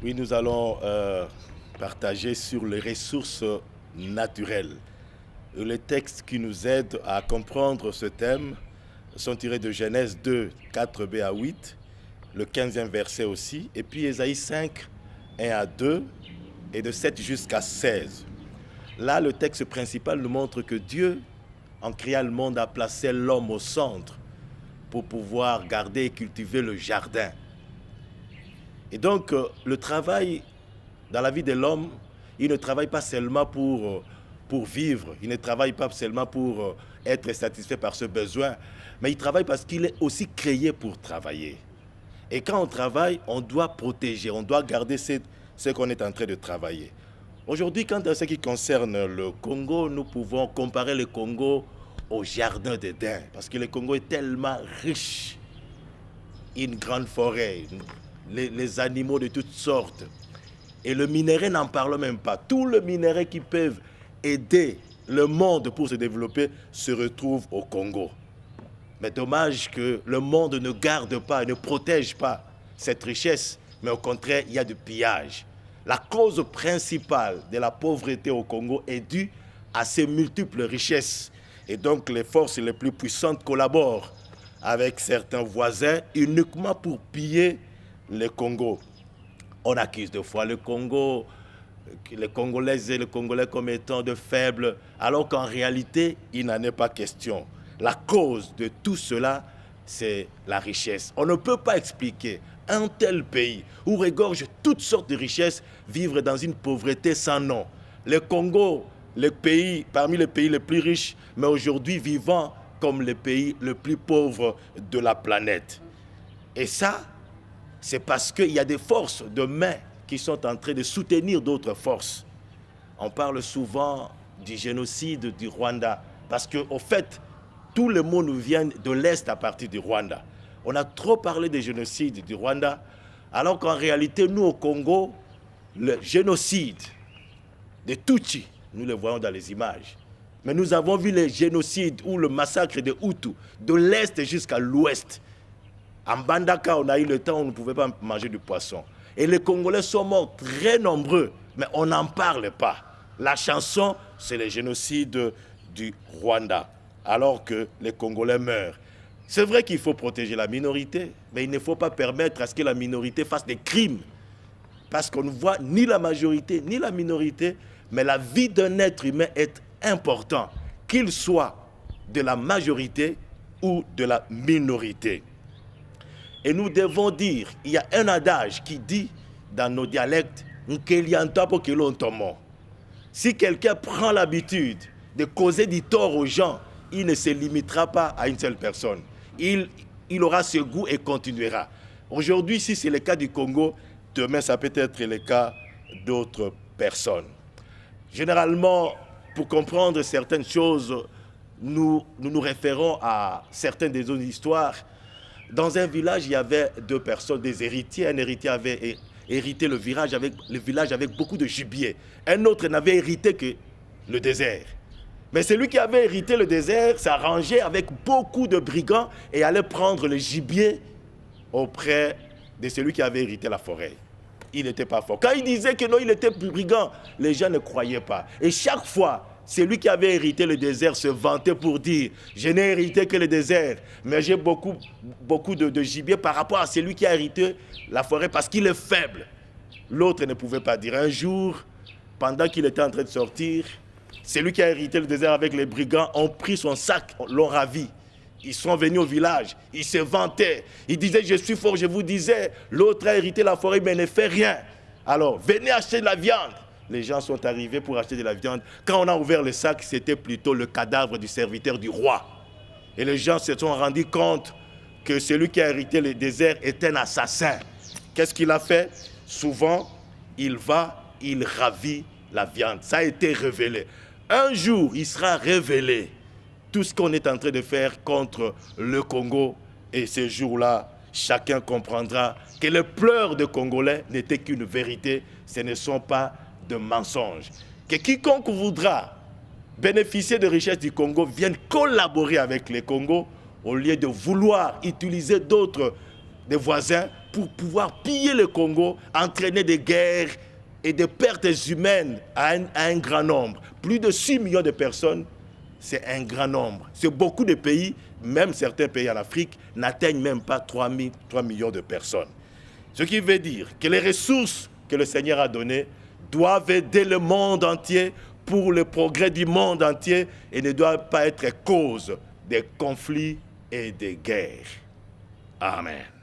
Oui, nous allons partager sur les ressources naturelles. Les textes qui nous aident à comprendre ce thème sont tirés de Genèse 2, 4b à 8, le 15e verset aussi, et puis Ésaïe 5, 1 à 2, et de 7 jusqu'à 16. Là, le texte principal nous montre que Dieu, en créant le monde, a placé l'homme au centre pour pouvoir garder et cultiver le jardin. Et donc, le travail dans la vie de l'homme, il ne travaille pas seulement pour vivre, il ne travaille pas seulement pour être satisfait par ce besoin, mais il travaille parce qu'il est aussi créé pour travailler. Et quand on travaille, on doit protéger, on doit garder ce qu'on est en train de travailler. Aujourd'hui, quant à ce qui concerne le Congo, nous pouvons comparer le Congo au jardin d'Éden, parce que le Congo est tellement riche. Une grande forêt, les animaux de toutes sortes. Et le minerai, n'en parle même pas. Tout le minerai qui peut aider le monde pour se développer se retrouve au Congo. Mais dommage que le monde ne garde pas, ne protège pas cette richesse, mais au contraire, il y a du pillage. La cause principale de la pauvreté au Congo est due à ces multiples richesses. Et donc, les forces les plus puissantes collaborent avec certains voisins uniquement pour piller le Congo. On accuse de fois le Congo, les Congolaises et les Congolais comme étant de faibles, alors qu'en réalité, il n'en est pas question. La cause de tout cela, c'est la richesse. On ne peut pas expliquer un tel pays où regorge toutes sortes de richesses vivre dans une pauvreté sans nom. Le Congo, le pays, parmi les pays les plus riches, mais aujourd'hui vivant comme le pays le plus pauvre de la planète. Et ça, c'est parce qu'il y a des forces de main qui sont en train de soutenir d'autres forces. On parle souvent du génocide du Rwanda, parce qu'au fait, tout le monde vient de l'Est à partir du Rwanda. On a trop parlé du génocide du Rwanda, alors qu'en réalité, nous au Congo, le génocide des Tutsis, nous le voyons dans les images. Mais nous avons vu les génocides ou le massacre des Hutus, de l'Est jusqu'à l'Ouest. En Bandaka, on a eu le temps où on ne pouvait pas manger du poisson. Et les Congolais sont morts très nombreux, mais on n'en parle pas. La chanson, c'est le génocide du Rwanda, alors que les Congolais meurent. C'est vrai qu'il faut protéger la minorité, mais il ne faut pas permettre à ce que la minorité fasse des crimes. Parce qu'on ne voit ni la majorité, ni la minorité, mais la vie d'un être humain est important, qu'il soit de la majorité ou de la minorité. Et nous devons dire, il y a un adage qui dit dans nos dialectes, si quelqu'un prend l'habitude de causer du tort aux gens, il ne se limitera pas à une seule personne. Il aura ce goût et continuera. Aujourd'hui, si c'est le cas du Congo, demain ça peut être le cas d'autres personnes. Généralement, pour comprendre certaines choses, nous nous référons à certaines des autres histoires. Dans un village, il y avait deux personnes, des héritiers. Un héritier avait hérité le village avec beaucoup de gibier. Un autre n'avait hérité que le désert. Mais celui qui avait hérité le désert s'arrangeait avec beaucoup de brigands et allait prendre le gibier auprès de celui qui avait hérité la forêt. Il n'était pas fort. Quand il disait que non, il était brigand, les gens ne croyaient pas. Et chaque fois, celui qui avait hérité le désert se vantait pour dire « Je n'ai hérité que le désert, mais j'ai beaucoup de gibier par rapport à celui qui a hérité la forêt parce qu'il est faible. » L'autre ne pouvait pas dire. Un jour, pendant qu'il était en train de sortir, celui qui a hérité le désert avec les brigands ont pris son sac, l'ont ravi. Ils sont venus au village, ils se vantaient. Ils disaient, je suis fort, je vous disais. L'autre a hérité la forêt, mais ne fait rien. Alors, venez acheter de la viande. Les gens sont arrivés pour acheter de la viande. Quand on a ouvert le sac, c'était plutôt le cadavre du serviteur du roi. Et les gens se sont rendus compte que celui qui a hérité le désert est un assassin. Qu'est-ce qu'il a fait? Souvent, il ravit la viande. Ça a été révélé. Un jour, il sera révélé tout ce qu'on est en train de faire contre le Congo. Et ce jour-là, chacun comprendra que les pleurs de Congolais n'étaient qu'une vérité. Ce ne sont pas de mensonges. Que quiconque voudra bénéficier des richesses du Congo vienne collaborer avec les Congos au lieu de vouloir utiliser des voisins pour pouvoir piller le Congo, entraîner des guerres et des pertes humaines à un grand nombre. Plus de 6 millions de personnes, c'est un grand nombre. C'est beaucoup de pays, même certains pays en Afrique, n'atteignent même pas 3 millions de personnes. Ce qui veut dire que les ressources que le Seigneur a données doivent aider le monde entier pour le progrès du monde entier et ne doivent pas être cause des conflits et des guerres. Amen.